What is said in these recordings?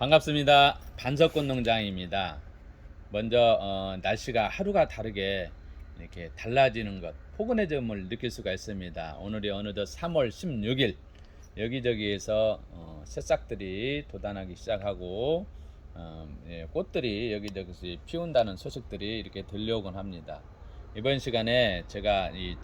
반갑습니다. 반석꽃 농장입니다. 먼저 날씨가 하루가 다르게 이렇게 달라지는 것, 포근해짐을 느낄 수가 있습니다. 오늘이 어느덧 3월 16일, 여기저기에서 새싹들이 돋아나기 시작하고 꽃들이 여기저기서 피운다는 소식들이 이렇게 들려오곤 합니다. 이번 시간에 제가 이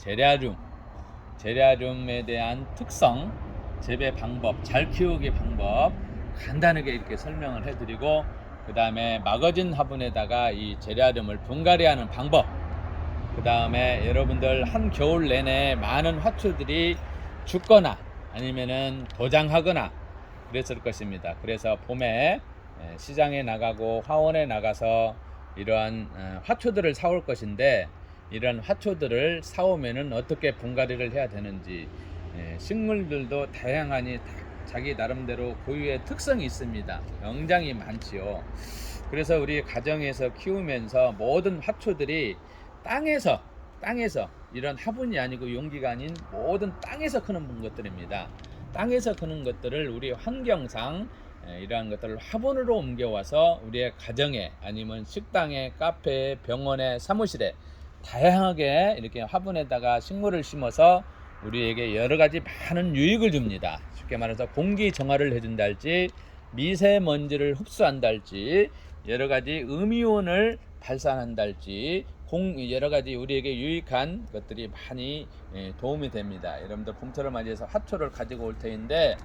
제라늄에 대한 특성, 재배 방법, 잘 키우기 방법 간단하게 이렇게 설명을 해드리고, 그 다음에 마거진 화분에다가 이 제라늄을 분갈이하는 방법, 그 다음에 여러분들 한겨울 내내 많은 화초들이 죽거나 아니면은 도장하거나 그랬을 것입니다. 그래서 봄에 시장에 나가고 화원에 나가서 이러한 화초들을 사올 것인데, 이런 화초들을 사오면은 어떻게 분갈이를 해야 되는지, 식물들도 다양하니 자기 나름대로 고유의 특성이 있습니다. 굉장히 많지요. 그래서 우리 가정에서 키우면서 모든 화초들이 땅에서 이런 화분이 아니고 용기가 아닌 모든 땅에서 크는 것들입니다. 땅에서 크는 것들을 우리 환경상 이러한 것들을 화분으로 옮겨와서 우리의 가정에 아니면 식당에, 카페에, 병원에, 사무실에 다양하게 이렇게 화분에다가 식물을 심어서 우리에게 여러가지 많은 유익을 줍니다. 쉽게 말해서 공기 정화를 해준다 할지, 미세먼지를 흡수한다 할지, 여러가지 음이온을 발산한다 할지, 여러가지 우리에게 유익한 것들이 많이 도움이 됩니다. 여러분들 봄철을 맞이해서 화초를 가지고 올 터인데,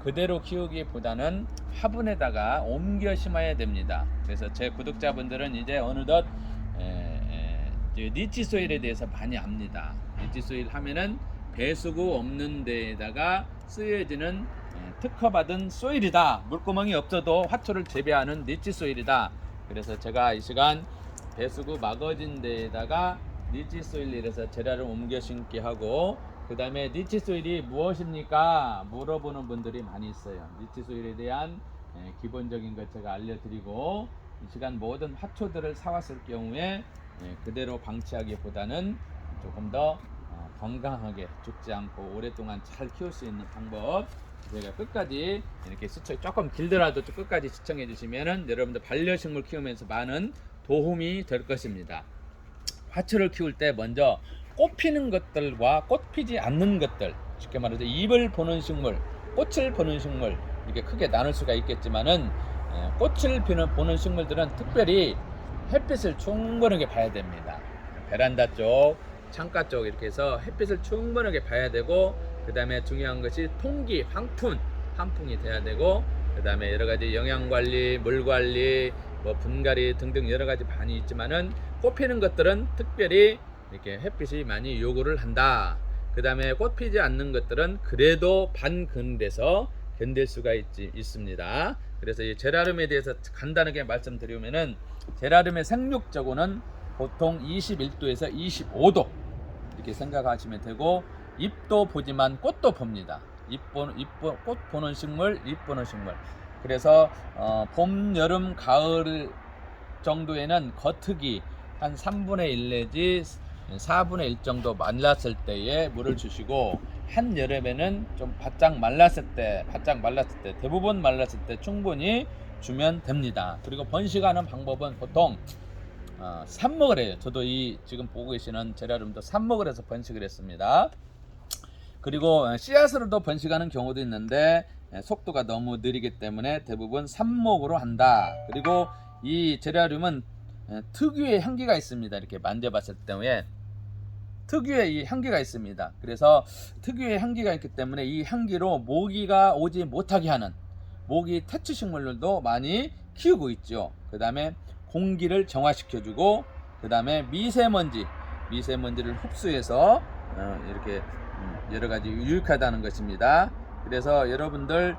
그대로 키우기보다는 화분에다가 옮겨 심어야 됩니다. 그래서 제 구독자분들은 이제 어느덧 니치소일에 대해서 많이 압니다. 니치소일 하면은 배수구 없는 데에다가 쓰여지는 특허받은 소일이다. 물구멍이 없어도 화초를 재배하는 니치소일이다. 그래서 제가 이 시간 배수구 마거진 데에다가 니치소일이라서 제라를 옮겨 심게 하고, 그 다음에 니치소일이 무엇입니까? 물어보는 분들이 많이 있어요. 니치소일에 대한 기본적인 것 제가 알려드리고, 이 시간 모든 화초들을 사왔을 경우에 그대로 방치하기보다는 조금 더 건강하게 죽지 않고 오랫동안 잘 키울 수 있는 방법, 제가 끝까지 이렇게 조금 길더라도 끝까지 시청해 주시면은 여러분들 반려식물 키우면서 많은 도움이 될 것입니다. 화초를 키울 때 먼저 꽃 피는 것들과 꽃 피지 않는 것들, 쉽게 말해서 잎을 보는 식물, 꽃을 보는 식물, 이렇게 크게 나눌 수가 있겠지만은 꽃을 보는 식물들은 특별히 햇빛을 충분하게 봐야 됩니다. 베란다 쪽, 창가 쪽 이렇게 해서 햇빛을 충분하게 봐야 되고, 그 다음에 중요한 것이 통기, 환풍이 돼야 되고, 그 다음에 여러가지 영양관리, 물관리, 분갈이 등등 여러가지 많이 있지만은 꽃 피는 것들은 특별히 이렇게 햇빛이 많이 요구를 한다. 그 다음에 꽃 피지 않는 것들은 그래도 반그늘에서 견딜 수가 있습니다. 그래서 이 제라늄에 대해서 간단하게 말씀드리면은, 제라늄의 생육적으로는 보통 21도에서 25도 이렇게 생각하시면 되고, 잎도 보지만 꽃도 봅니다. 꽃 보는 식물, 잎 보는 식물. 그래서 봄, 여름, 가을 정도에는 겉흙이 한 3분의 1 내지 4분의 1 정도 말랐을 때에 물을 주시고, 한여름에는 좀 바짝 말랐을 때, 대부분 말랐을 때 충분히 주면 됩니다. 그리고 번식하는 방법은 보통 삽목을 해요. 저도 지금 보고 계시는 제라늄도 삽목을 해서 번식을 했습니다. 그리고 씨앗으로도 번식하는 경우도 있는데 속도가 너무 느리기 때문에 대부분 삽목으로 한다. 그리고 이 제라늄은 특유의 향기가 있습니다. 이렇게 만져봤을 때에 특유의 이 향기가 있습니다. 그래서 특유의 향기가 있기 때문에 이 향기로 모기가 오지 못하게 하는 모기 퇴치 식물들도 많이 키우고 있죠. 그 다음에 공기를 정화시켜주고, 그 다음에 미세먼지를 흡수해서 이렇게 여러가지 유익하다는 것입니다. 그래서 여러분들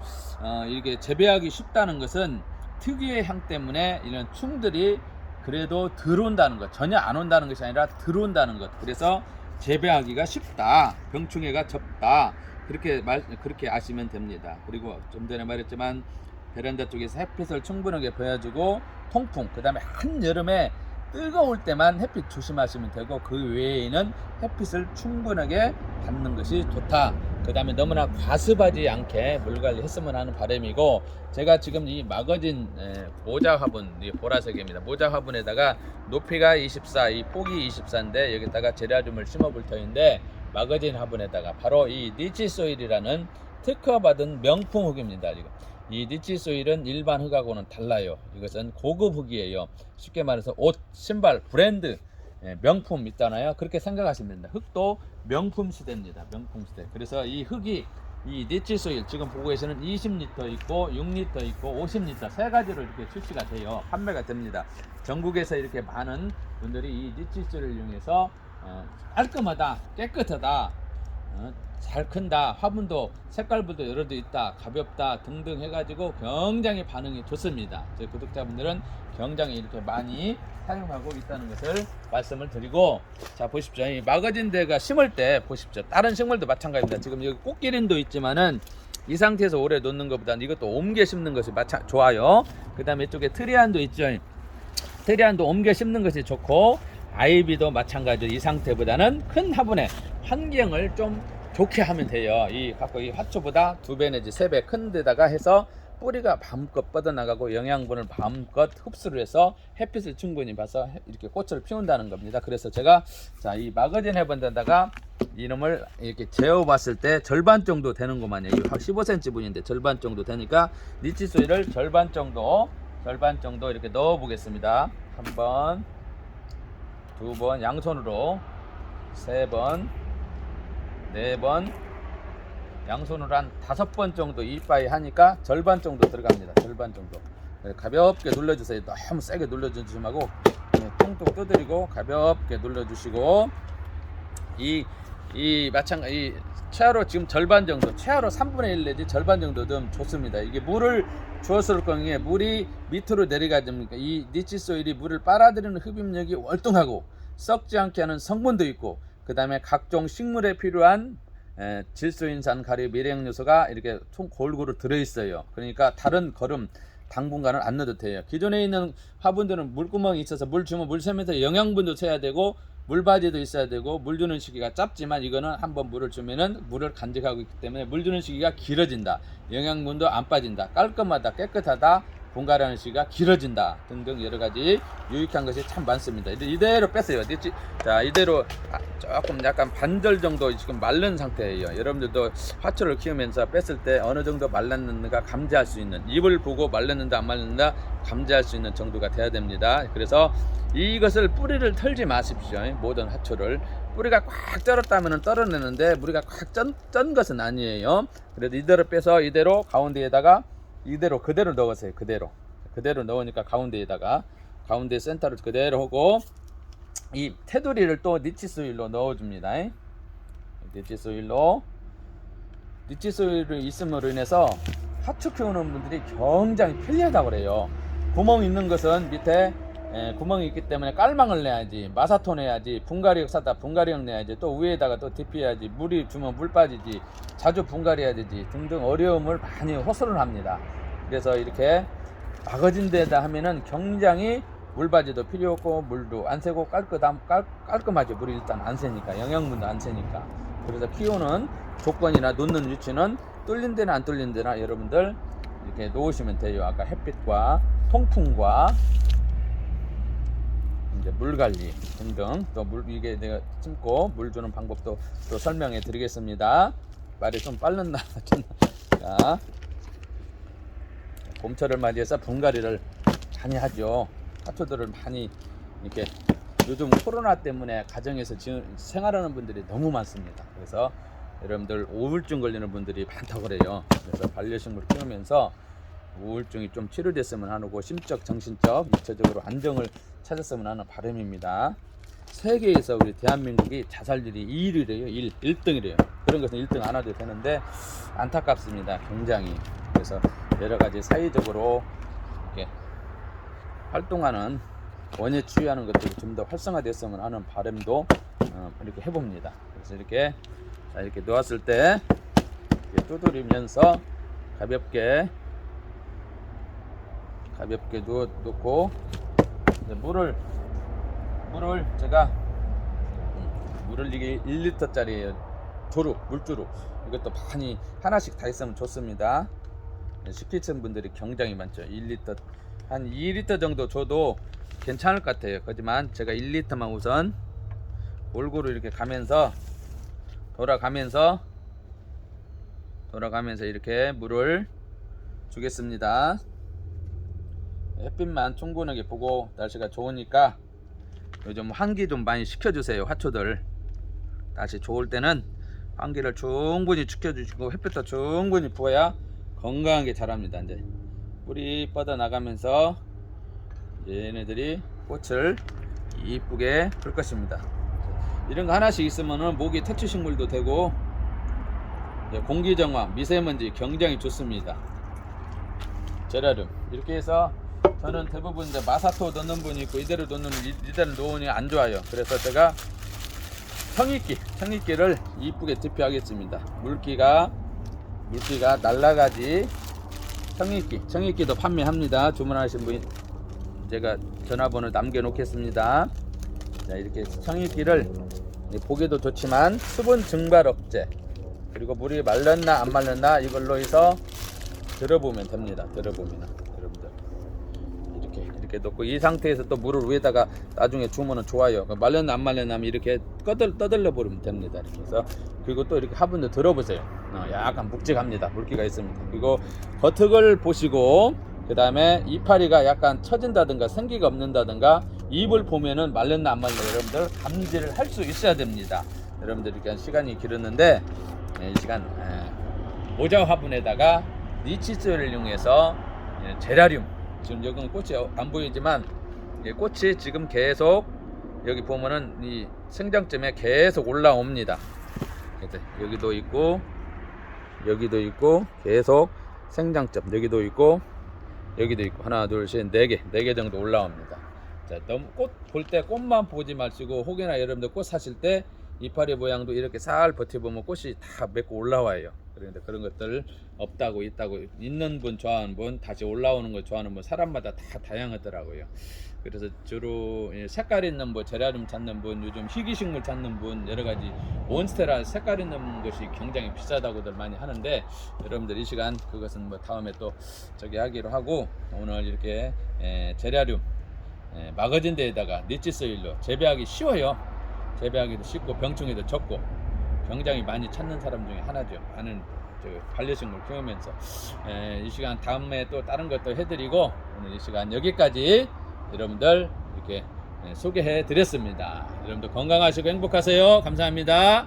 이렇게 재배하기 쉽다는 것은 특유의 향 때문에 이런 충들이 그래도 들어온다는 것, 전혀 안 온다는 것이 아니라 들어온다는 것. 그래서 재배하기가 쉽다, 병충해가 적다, 그렇게 아시면 됩니다. 그리고 좀 전에 말했지만 베란다 쪽에서 햇빛을 충분하게 보여주고 통풍, 그 다음에 한여름에 뜨거울 때만 햇빛 조심하시면 되고 그 외에는 햇빛을 충분하게 받는 것이 좋다. 그 다음에 너무나 과습하지 않게 물관리 했으면 하는 바람이고, 제가 지금 이 마거진 모자 화분, 이 보라색입니다. 모자 화분에다가 높이가 24, 이 폭이 24인데 여기다가 제라늄을 심어 볼 터인데, 마거진 화분에다가 바로 이 니치소일이라는 특허받은 명품 흙입니다. 지금 이 니치소일은 일반 흙하고는 달라요. 이것은 고급 흙이에요. 쉽게 말해서 옷, 신발, 브랜드 명품 있잖아요. 그렇게 생각하시면 됩니다. 흙도 명품 시대입니다. 명품 시대. 그래서 이 흙이 이 니치소일 지금 보고 계시는 20리터 있고 6리터 있고 50리터 세 가지로 이렇게 출시가 돼요. 판매가 됩니다. 전국에서 이렇게 많은 분들이 이 니치소일을 이용해서 깔끔하다, 깨끗하다, 잘 큰다, 화분도 색깔부도 여러 개 있다, 가볍다 등등 해가지고 굉장히 반응이 좋습니다. 저희 구독자분들은 굉장히 이렇게 많이 사용하고 있다는 것을 말씀을 드리고, 자 보십시오. 이 마거진대가 심을 때 보십시오. 다른 식물도 마찬가지입니다. 지금 여기 꽃기린도 있지만은 이 상태에서 오래 놓는 것보다는 이것도 옮겨 심는 것이 좋아요. 그 다음에 이쪽에 트리안도 있죠. 트리안도 옮겨 심는 것이 좋고, 아이비도 마찬가지로 이 상태보다는 큰 화분에 환경을 좀 좋게 하면 돼요. 이 화초보다 2배 내지 3배 큰 데다가 해서 뿌리가 마음껏 뻗어나가고 영양분을 마음껏 흡수를 해서 햇빛을 충분히 봐서 이렇게 꽃을 피운다는 겁니다. 그래서 제가 이 마거진 해본 데다가 이놈을 이렇게 재어 봤을 때 절반 정도 되는구만요. 이 15cm 분인데 절반 정도 되니까 니치소일을 절반 정도 이렇게 넣어 보겠습니다. 1번, 2번, 양손으로 3번, 4번, 양손으로 한 5번 정도 이빠이 하니까 절반 정도 들어갑니다. 절반 정도. 가볍게 눌러주세요. 너무 세게 눌러주지 말고 통통 두드리고 가볍게 눌러주시고, 마찬가지 최하로 지금 절반 정도, 최하로 3분의 1 내지 절반 정도 좀 좋습니다. 이게 물을 주었을 경우에 물이 밑으로 내려가야 됩니까? 이 니치소일이 물을 빨아들이는 흡입력이 월등하고 썩지 않게 하는 성분도 있고, 그 다음에 각종 식물에 필요한 질소인산, 가리, 미량 요소가 이렇게 총 골고루 들어있어요. 그러니까 다른 거름 당분간은 안 넣어도 돼요. 기존에 있는 화분들은 물구멍이 있어서 물 주면 물 새면서 영양분도 써야 되고 물바지도 있어야 되고 물 주는 시기가 짧지만, 이거는 한번 물을 주면은 물을 간직하고 있기 때문에 물 주는 시기가 길어진다, 영양분도 안 빠진다, 깔끔하다, 깨끗하다, 분갈이하는 시기가 길어진다 등등 여러가지 유익한 것이 참 많습니다. 이대로 뺐어요. 자, 이대로 조금 약간 반절 정도 지금 마른 상태예요. 여러분들도 화초를 키우면서 뺐을 때 어느 정도 말랐는가 감지할 수 있는, 잎을 보고 말랐는다 안 말랐는다 감지할 수 있는 정도가 돼야 됩니다. 그래서 이것을 뿌리를 털지 마십시오. 모든 화초를 뿌리가 꽉 쩔었다면 떨어내는데 뿌리가 꽉 쩐 것은 아니에요. 그래도 이대로 빼서 이대로 가운데에다가 그대로 넣으세요. 그대로 넣으니까 가운데 센터를 그대로 하고, 이 테두리를 또 니치소일로 넣어줍니다. 니치소일이 있음으로 인해서 화초 키우는 분들이 굉장히 편리하다고 그래요. 구멍 있는 것은 밑에 구멍이 있기 때문에 깔망을 내야지, 마사토 내야지, 분갈이역 사다 분갈이역 내야지, 또 위에다가 또 DP해야지, 물이 주면 물 빠지지, 자주 분갈이해야 되지 등등 어려움을 많이 호소를 합니다. 그래서 이렇게 마거진 데다 하면은 굉장히 물바지도 필요 없고 물도 안 새고 깔끔하죠. 물이 일단 안 새니까, 영양분도 안 새니까. 그래서 키우는 조건이나 놓는 위치는 뚫린 데나 안 뚫린 데나 여러분들 이렇게 놓으시면 돼요. 아까 햇빛과 통풍과 이제 물 관리 등등, 또 이게 내가 심고 물 주는 방법도 또 설명해 드리겠습니다. 말이 좀 빠른 나. 자, 봄철을 맞이해서 분갈이를 많이 하죠. 화초들을 많이 이렇게, 요즘 코로나 때문에 가정에서 생활하는 분들이 너무 많습니다. 그래서 여러분들 우울증 걸리는 분들이 많다고 그래요. 그래서 반려식물 키우면서 우울증이 좀 치료됐으면 하고 심적, 정신적, 육체적으로 안정을 찾았으면 하는 바람입니다. 세계에서 우리 대한민국이 자살률이 2위래요. 1등이래요. 그런 것은 1등 안 해도 되는데 안타깝습니다. 굉장히. 그래서 여러가지 사회적으로 이렇게 활동하는, 원예 치유하는 것들이 좀 더 활성화됐으면 하는 바람도 이렇게 해봅니다. 그래서 이렇게 놓았을 때 이렇게 두드리면서 가볍게 놓고 물을 물을 제가 물을 이게 1리터짜리예요. 조루, 물주루. 이것도 많이 하나씩 다 있으면 좋습니다. 시키신 분들이 굉장히 많죠. 1리터 한 2리터 정도 줘도 괜찮을 것 같아요. 하지만 제가 1리터만 우선 골고루 이렇게 가면서 돌아가면서 이렇게 물을 주겠습니다. 햇빛만 충분하게 보고 날씨가 좋으니까 요즘 환기 좀 많이 시켜주세요. 화초들 다시 좋을 때는 환기를 충분히 시켜주시고 햇빛도 충분히 부어야 건강하게 자랍니다. 이제 뿌리 뻗어 나가면서 이제 얘네들이 꽃을 이쁘게 풀 것입니다. 이런 거 하나씩 있으면은 모기 퇴치 식물도 되고 공기 정화, 미세먼지 굉장히 좋습니다. 제라늄 이렇게 해서 저는 대부분 이제 마사토 넣는 분이 있고 이대로 놓으니 안 좋아요. 그래서 제가 청이끼를 이쁘게 대표하겠습니다. 물기가 날라가지 청이끼도 판매합니다. 주문하신 분 제가 전화번호 남겨놓겠습니다. 자, 이렇게 청이끼를 보기도 좋지만 수분 증발 억제 그리고 물이 말랐나 안 말랐나 이걸로 해서 들어보면 됩니다. 여러분들 이렇게 놓고 이 상태에서 또 물을 위에다가 나중에 주면은 좋아요. 말렸나 안 말렸나 하면 이렇게 떠들려 버리면 됩니다. 이렇게 해서 그리고 또 이렇게 화분도 들어보세요. 약간 묵직합니다. 물기가 있습니다. 그리고 겉흙을 보시고 그 다음에 이파리가 약간 처진다든가 생기가 없는다든가 잎을 보면은 말렸나 안 말렸나 여러분들 감지를 할 수 있어야 됩니다. 여러분들 이렇게 시간이 길었는데 이 시간 모자 화분에다가 니치소를 이용해서 제라늄 지금 여기는 꽃이 안 보이지만 꽃이 지금 계속 여기 보면은 이 생장점에 계속 올라옵니다. 여기도 있고 계속 생장점 여기도 있고 하나 둘 셋 네 개 정도 올라옵니다. 자, 너무 꽃 볼 때 꽃만 보지 마시고 혹여나 여러분들 꽃 사실 때 이파리 모양도 이렇게 살 버텨보면 꽃이 다 맺고 올라와요. 그런데 그런 것들 없다고 있는 분 좋아하는 분 다시 올라오는 거 좋아하는 분 사람마다 다 다양하더라고요. 그래서 주로 색깔 있는 뭐 제라늄 찾는 분 요즘 희귀식물 찾는 분 여러가지 몬스테라 색깔 있는 것이 굉장히 비싸다고들 많이 하는데 여러분들 이 시간 그것은 뭐 다음에 또 저기 하기로 하고 오늘 이렇게 제라늄 마거진 데에다가 니치소일로 재배하기 쉬워요. 재배하기도 쉽고 병충해도 적고 굉장히 많이 찾는 사람 중에 하나죠. 많은 반려식물 키우면서 이 시간 다음에 또 다른 것도 해드리고 오늘 이 시간 여기까지 여러분들 이렇게 소개해 드렸습니다. 여러분들 건강하시고 행복하세요. 감사합니다.